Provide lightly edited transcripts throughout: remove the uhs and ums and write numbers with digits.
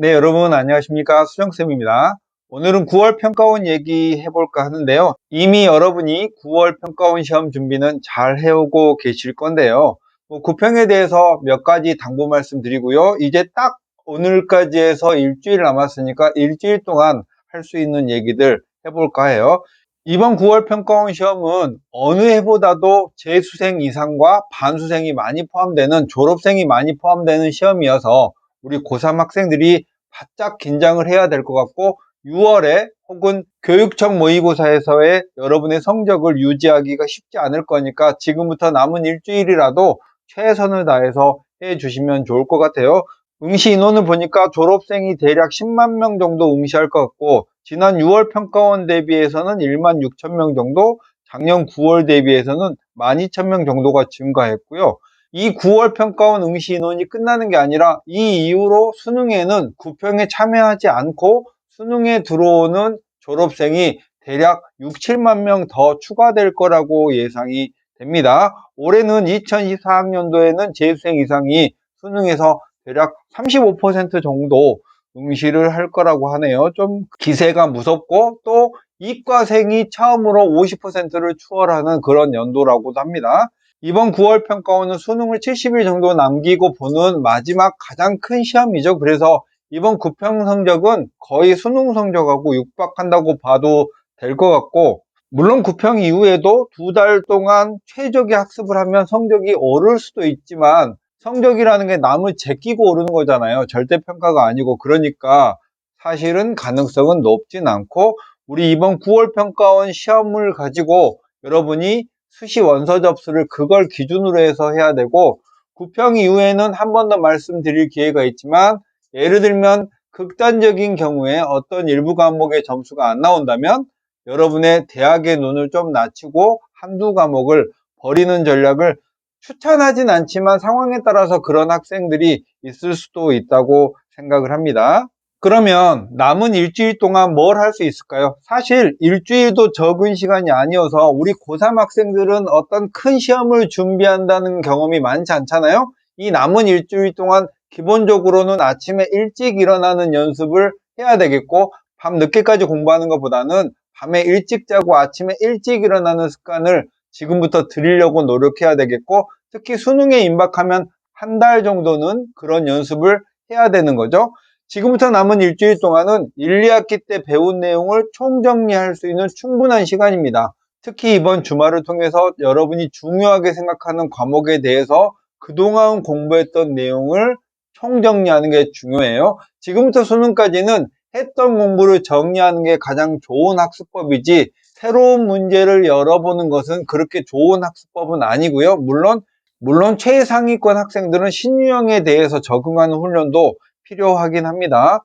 네, 여러분 안녕하십니까? 수정쌤입니다. 오늘은 9월 평가원 얘기해볼까 하는데요. 이미 여러분이 9월 평가원 시험 준비는 잘 해오고 계실 건데요. 구평에 대해서 몇 가지 당부 말씀드리고요. 이제 딱 오늘까지 해서 일주일 남았으니까 일주일 동안 할 수 있는 얘기들 해볼까 해요. 이번 9월 평가원 시험은 어느 해보다도 재수생 이상과 반수생이 많이 포함되는 졸업생이 많이 포함되는 시험이어서 우리 고3 학생들이 바짝 긴장을 해야 될 것 같고 6월에 혹은 교육청 모의고사에서의 여러분의 성적을 유지하기가 쉽지 않을 거니까 지금부터 남은 일주일이라도 최선을 다해서 해주시면 좋을 것 같아요. 응시 인원을 보니까 졸업생이 대략 10만 명 정도 응시할 것 같고 지난 6월 평가원 대비해서는 1만 6천 명 정도, 작년 9월 대비해서는 12,000명 정도가 증가했고요. 이 9월 평가원 응시 인원이 끝나는 게 아니라 이 이후로 수능에는 구평에 참여하지 않고 수능에 들어오는 졸업생이 대략 6, 7만 명 더 추가될 거라고 예상이 됩니다. 올해는 2024학년도에는 재수생 이상이 수능에서 대략 35% 정도 응시를 할 거라고 하네요. 좀 기세가 무섭고 또 이과생이 처음으로 50%를 추월하는 그런 연도라고도 합니다. 이번 9월 평가원은 수능을 70일 정도 남기고 보는 마지막 가장 큰 시험이죠. 그래서 이번 구평 성적은 거의 수능 성적하고 육박한다고 봐도 될 것 같고, 물론 구평 이후에도 2달 동안 최적의 학습을 하면 성적이 오를 수도 있지만 성적이라는 게 남을 제끼고 오르는 거잖아요. 절대평가가 아니고. 그러니까 사실은 가능성은 높진 않고, 우리 이번 9월 평가원 시험을 가지고 여러분이 수시 원서 접수를 그걸 기준으로 해서 해야 되고, 구평 이후에는 한 번 더 말씀드릴 기회가 있지만, 예를 들면 극단적인 경우에 어떤 일부 과목의 점수가 안 나온다면 여러분의 대학의 눈을 좀 낮추고 한두 과목을 버리는 전략을 추천하진 않지만 상황에 따라서 그런 학생들이 있을 수도 있다고 생각을 합니다. 그러면 남은 일주일 동안 뭘 할 수 있을까요? 사실 일주일도 적은 시간이 아니어서 우리 고3 학생들은 어떤 큰 시험을 준비한다는 경험이 많지 않잖아요. 이 남은 일주일 동안 기본적으로는 아침에 일찍 일어나는 연습을 해야 되겠고, 밤 늦게까지 공부하는 것보다는 밤에 일찍 자고 아침에 일찍 일어나는 습관을 지금부터 들이려고 노력해야 되겠고, 특히 수능에 임박하면 한 달 정도는 그런 연습을 해야 되는 거죠. 지금부터 남은 일주일 동안은 1, 2학기 때 배운 내용을 총정리할 수 있는 충분한 시간입니다. 특히 이번 주말을 통해서 여러분이 중요하게 생각하는 과목에 대해서 그동안 공부했던 내용을 총정리하는 게 중요해요. 지금부터 수능까지는 했던 공부를 정리하는 게 가장 좋은 학습법이지, 새로운 문제를 열어보는 것은 그렇게 좋은 학습법은 아니고요. 물론 최상위권 학생들은 신유형에 대해서 적응하는 훈련도 필요하긴 합니다.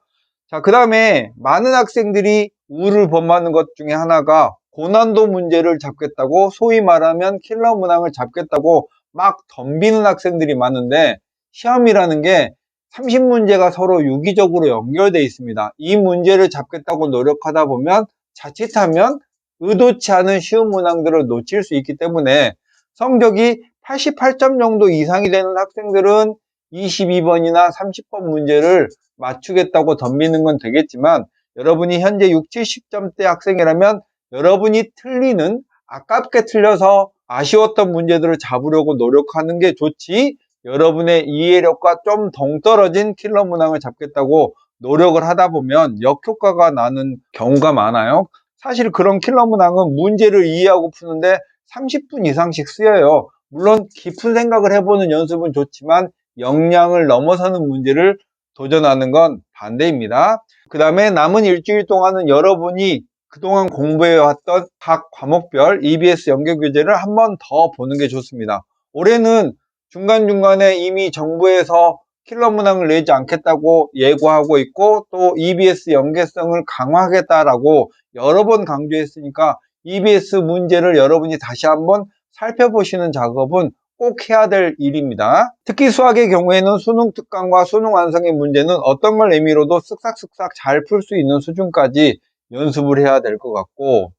자, 그 다음에 많은 학생들이 우를 범하는 것 중에 하나가 고난도 문제를 잡겠다고, 소위 말하면 킬러 문항을 잡겠다고 막 덤비는 학생들이 많은데, 시험이라는 게 30문제가 서로 유기적으로 연결되어 있습니다. 이 문제를 잡겠다고 노력하다 보면 자칫하면 의도치 않은 쉬운 문항들을 놓칠 수 있기 때문에 성적이 88점 정도 이상이 되는 학생들은 22번이나 30번 문제를 맞추겠다고 덤비는 건 되겠지만, 여러분이 현재 6, 70점대 학생이라면 여러분이 틀리는, 아깝게 틀려서 아쉬웠던 문제들을 잡으려고 노력하는 게 좋지, 여러분의 이해력과 좀 동떨어진 킬러 문항을 잡겠다고 노력을 하다 보면 역효과가 나는 경우가 많아요. 사실 그런 킬러 문항은 문제를 이해하고 푸는데 30분 이상씩 쓰여요. 물론 깊은 생각을 해보는 연습은 좋지만 역량을 넘어서는 문제를 도전하는 건 반대입니다. 그 다음에 남은 일주일 동안은 여러분이 그동안 공부해왔던 각 과목별 EBS 연계교재를 한 번 더 보는 게 좋습니다. 올해는 중간중간에 이미 정부에서 킬러 문항을 내지 않겠다고 예고하고 있고, 또 EBS 연계성을 강화하겠다라고 여러 번 강조했으니까 EBS 문제를 여러분이 다시 한번 살펴보시는 작업은 꼭 해야 될 일입니다. 특히 수학의 경우에는 수능 특강과 수능 완성의 문제는 어떤 걸 의미로도 쓱싹쓱싹 잘 풀 수 있는 수준까지 연습을 해야 될 것 같고,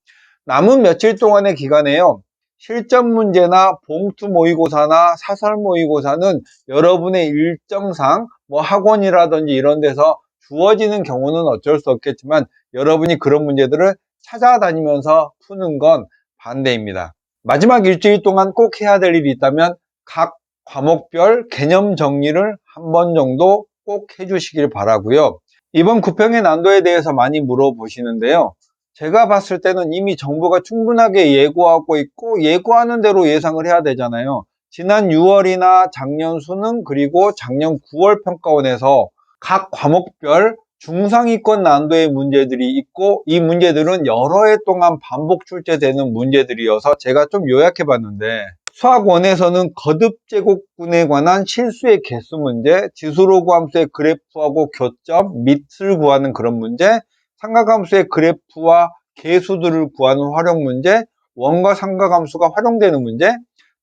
남은 며칠 동안의 기간에요, 실전 문제나 봉투 모의고사나 사설 모의고사는 여러분의 일정상 학원이라든지 이런 데서 주어지는 경우는 어쩔 수 없겠지만 여러분이 그런 문제들을 찾아다니면서 푸는 건 반대입니다. 마지막 일주일 동안 꼭 해야 될 일이 있다면 각 과목별 개념 정리를 한 번 정도 꼭 해주시길 바라고요. 이번 구평의 난도에 대해서 많이 물어보시는데요. 제가 봤을 때는 이미 정부가 충분하게 예고하고 있고 예고하는 대로 예상을 해야 되잖아요. 지난 6월이나 작년 수능 그리고 작년 9월 평가원에서 각 과목별 중상위권 난도의 문제들이 있고 이 문제들은 여러 해 동안 반복 출제되는 문제들이어서 제가 좀 요약해 봤는데 수학원에서는 거듭 제곱근에 관한 실수의 개수 문제, 지수로그 함수의 그래프하고 교점, 밑을 구하는 그런 문제, 삼각함수의 그래프와 개수들을 구하는 활용 문제, 원과 삼각함수가 활용되는 문제,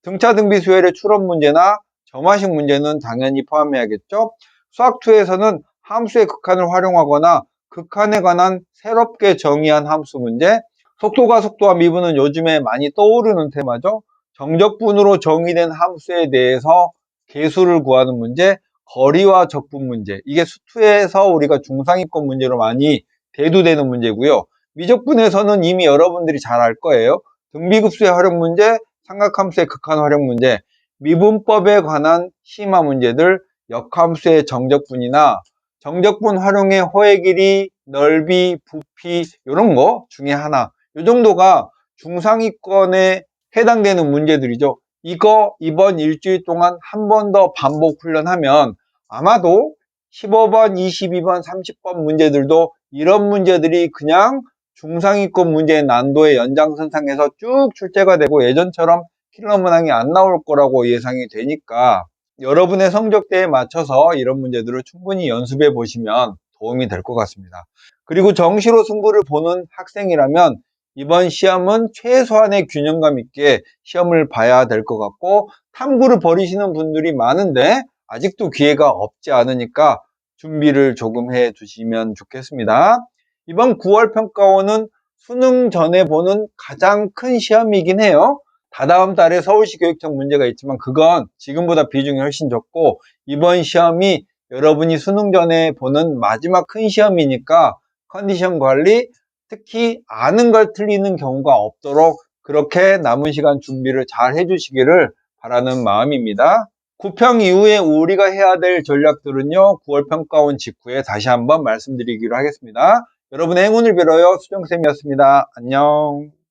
등차 등비수열의 추론 문제나 점화식 문제는 당연히 포함해야겠죠. 수학2에서는 함수의 극한을 활용하거나 극한에 관한 새롭게 정의한 함수 문제, 속도가 속도와 미분은 요즘에 많이 떠오르는 테마죠. 정적분으로 정의된 함수에 대해서 개수를 구하는 문제, 거리와 적분 문제. 이게 수투에서 우리가 중상위권 문제로 많이 대두되는 문제고요. 미적분에서는 이미 여러분들이 잘 알 거예요. 등비급수의 활용 문제, 삼각함수의 극한 활용 문제, 미분법에 관한 심화 문제들, 역함수의 정적분이나 정적분 활용의 호의 길이, 넓이, 부피 이런 거 중에 하나. 이 정도가 중상위권에 해당되는 문제들이죠. 이거 이번 일주일 동안 한 번 더 반복 훈련하면 아마도 15번, 22번, 30번 문제들도 이런 문제들이 그냥 중상위권 문제의 난도의 연장선상에서 쭉 출제가 되고 예전처럼 킬러 문항이 안 나올 거라고 예상이 되니까 여러분의 성적대에 맞춰서 이런 문제들을 충분히 연습해 보시면 도움이 될 것 같습니다. 그리고 정시로 승부를 보는 학생이라면 이번 시험은 최소한의 균형감 있게 시험을 봐야 될 것 같고 탐구를 벌이시는 분들이 많은데 아직도 기회가 없지 않으니까 준비를 조금 해 두시면 좋겠습니다. 이번 9월 평가원은 수능 전에 보는 가장 큰 시험이긴 해요. 다다음 달에 서울시 교육청 문제가 있지만 그건 지금보다 비중이 훨씬 적고 이번 시험이 여러분이 수능 전에 보는 마지막 큰 시험이니까 컨디션 관리, 특히 아는 걸 틀리는 경우가 없도록 그렇게 남은 시간 준비를 잘 해주시기를 바라는 마음입니다. 구평 이후에 우리가 해야 될 전략들은요 9월 평가원 직후에 다시 한번 말씀드리기로 하겠습니다. 여러분의 행운을 빌어요. 수정쌤이었습니다. 안녕.